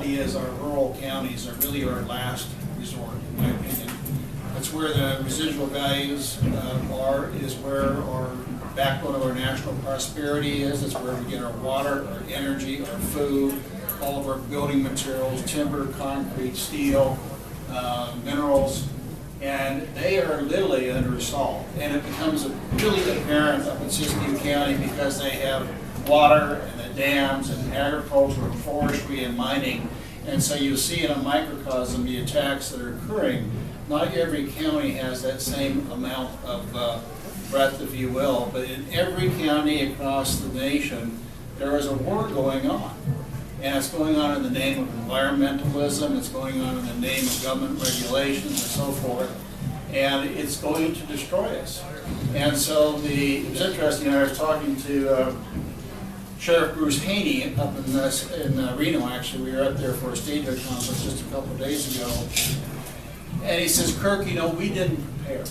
reality is our rural counties are really our last resort, in my opinion. That's where the residual values is where our backbone of our national prosperity is. It's where we get our water, our energy, our food, all of our building materials, timber, concrete, steel, minerals, and they are literally under assault. And it becomes really apparent up in Siskiyou County because they have water and the dams and agriculture and forestry and mining. And so you see in a microcosm the attacks that are occurring. Not every county has that same amount of breadth, if you will, but in every county across the nation, there is a war going on. And it's going on in the name of environmentalism, it's going on in the name of government regulations and so forth, and it's going to destroy us. And so it was interesting, I was talking to Sheriff Bruce Haney up in Reno, actually. We were up there for a statehood conference just a couple of days ago. And he says, Kirk, you know, we didn't prepare.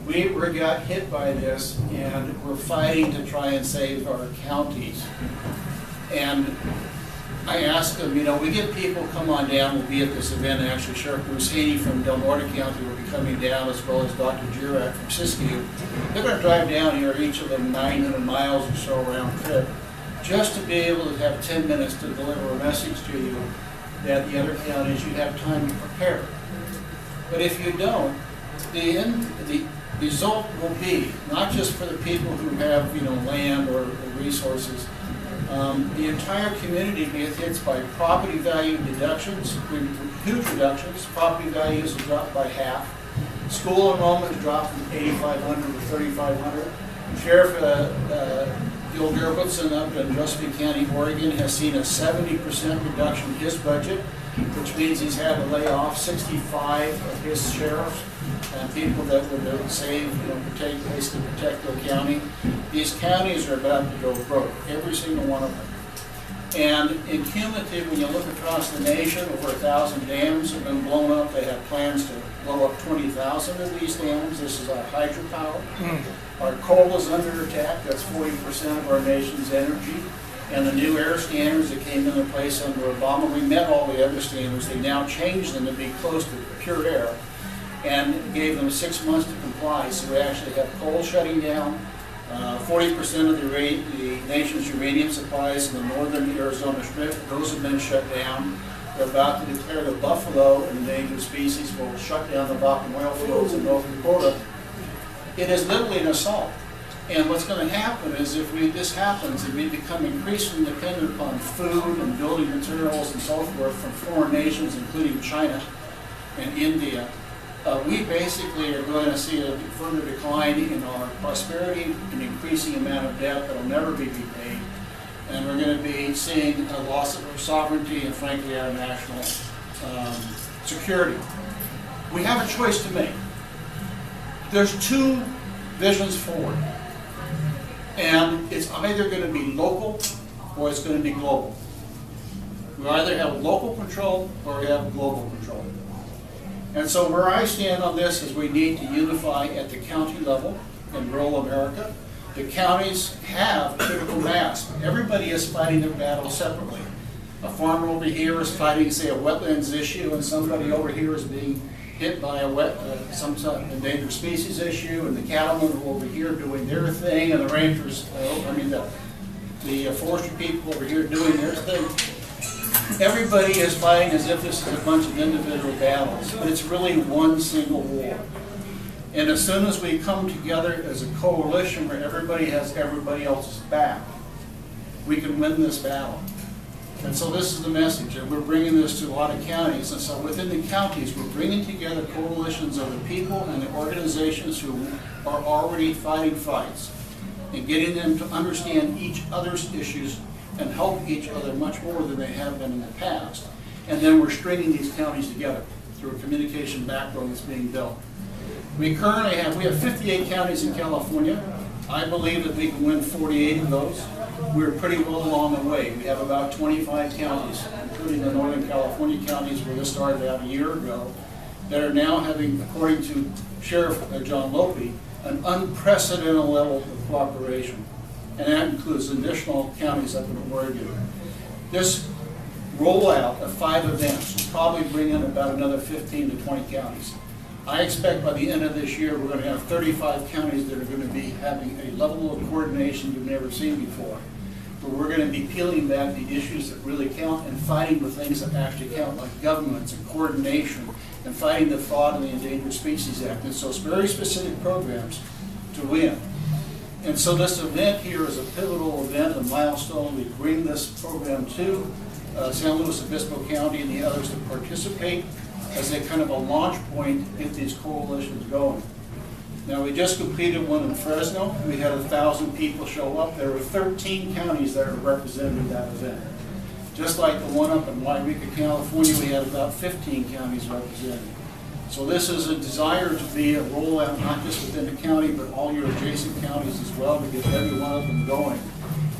We got hit by this, and we're fighting to try and save our counties. And I asked him, you know, we get people come on down, we'll be at this event, and actually Sheriff Bruce Haney from Del Norte County will be coming down, as well as Dr. Girak from Siskiyou. They're going to drive down here, each of them 900 miles or so round trip, just to be able to have 10 minutes to deliver a message to you that the other counties, you have time to prepare. But if you don't, the result will be, not just for the people who have, you know, land or resources, the entire community gets hit by property value deductions, huge reductions. Property values are dropped by half. School enrollment has dropped from 8,500 to 3,500. Sheriff Gil Gerbertson up in Josephine County, Oregon, has seen a 70% reduction in his budget, which means he's had to lay off 65 of his sheriffs and people that would save, you know, basically protect their county. These counties are about to go broke, every single one of them. And in cumulative, when you look across the nation, over 1,000 dams have been blown up. They have plans to blow up 20,000 of these dams. This is our hydropower. Our coal is under attack. That's 40% of our nation's energy. And the new air standards that came into place under Obama, we met all the other standards. They now changed them to be close to pure air and gave them 6 months to comply. So we actually have coal shutting down. 40% of the nation's uranium supplies in the northern Arizona Strip, those have been shut down. They're about to declare the buffalo an endangered species. Will shut down the Bakken oil fields in North Dakota. It is literally an assault. And what's going to happen is if this happens and we become increasingly dependent upon food and building materials and so forth from foreign nations, including China and India, we basically are going to see a further decline in our prosperity, an increasing amount of debt that will never be repaid, and we're going to be seeing a loss of our sovereignty and, frankly, our national security. We have a choice to make. There's two visions forward, and it's either going to be local or it's going to be global. We either have local control or we have global control. And so where I stand on this is we need to unify at the county level in rural America. The counties have critical mass. Everybody is fighting their battle separately. A farmer over here is fighting, say, a wetlands issue, and somebody over here is being hit by some sort of endangered species issue, and the cattlemen are over here doing their thing, and the rangers, the forestry people over here doing their thing. Everybody is fighting as if this is a bunch of individual battles, but it's really one single war. And as soon as we come together as a coalition where everybody has everybody else's back, we can win this battle. And so this is the message, and we're bringing this to a lot of counties. And so within the counties, we're bringing together coalitions of the people and the organizations who are already fighting fights and getting them to understand each other's issues and help each other much more than they have been in the past. And then we're stringing these counties together through a communication backbone that's being built. We have 58 counties in California. I believe that we can win 48 of those. We're pretty well along the way. We have about 25 counties, including the Northern California counties where this started out a year ago, that are now having, according to Sheriff John Lope, an unprecedented level of cooperation. And that includes additional counties up in Oregon. This rollout of 5 events will probably bring in about another 15 to 20 counties. I expect by the end of this year, we're going to have 35 counties that are going to be having a level of coordination you've never seen before. But we're going to be peeling back the issues that really count and fighting the things that actually count, like governments and coordination, and fighting the fraud in the Endangered Species Act. And so it's very specific programs to win. And so this event here is a pivotal event, a milestone. We bring this program to San Luis Obispo County and the others to participate as a kind of a launch point to get these coalitions going. Now, we just completed one in Fresno. We had 1,000 people show up. There were 13 counties that are represented in that event. Just like the one up in Wairika, California, we had about 15 counties represented. So this is a desire to be a rollout, not just within the county, but all your adjacent counties as well, to get every one of them going.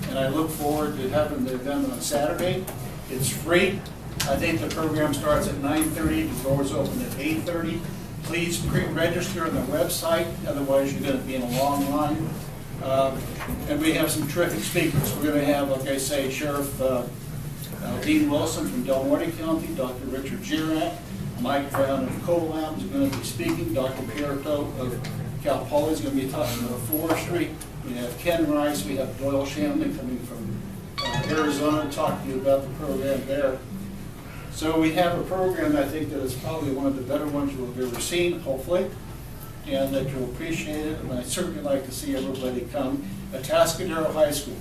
And I look forward to having the event on Saturday. It's free. I think the program starts at 9:30. The doors open at 8:30. Please pre-register on the website, otherwise you're going to be in a long line. And we have some terrific speakers. We're going to have, like I say, Sheriff Dean Wilson from Del Norte County, Dr. Richard Girac, Mike Brown of Colab is going to be speaking, Dr. Pierto of Cal Poly is going to be talking about forestry. We have Ken Rice, we have Doyle Shanley coming from Arizona to talk to you about the program there. So we have a program, I think, that is probably one of the better ones you've ever seen, hopefully, and that you'll appreciate it. And I'd certainly like to see everybody come. Atascadero High School.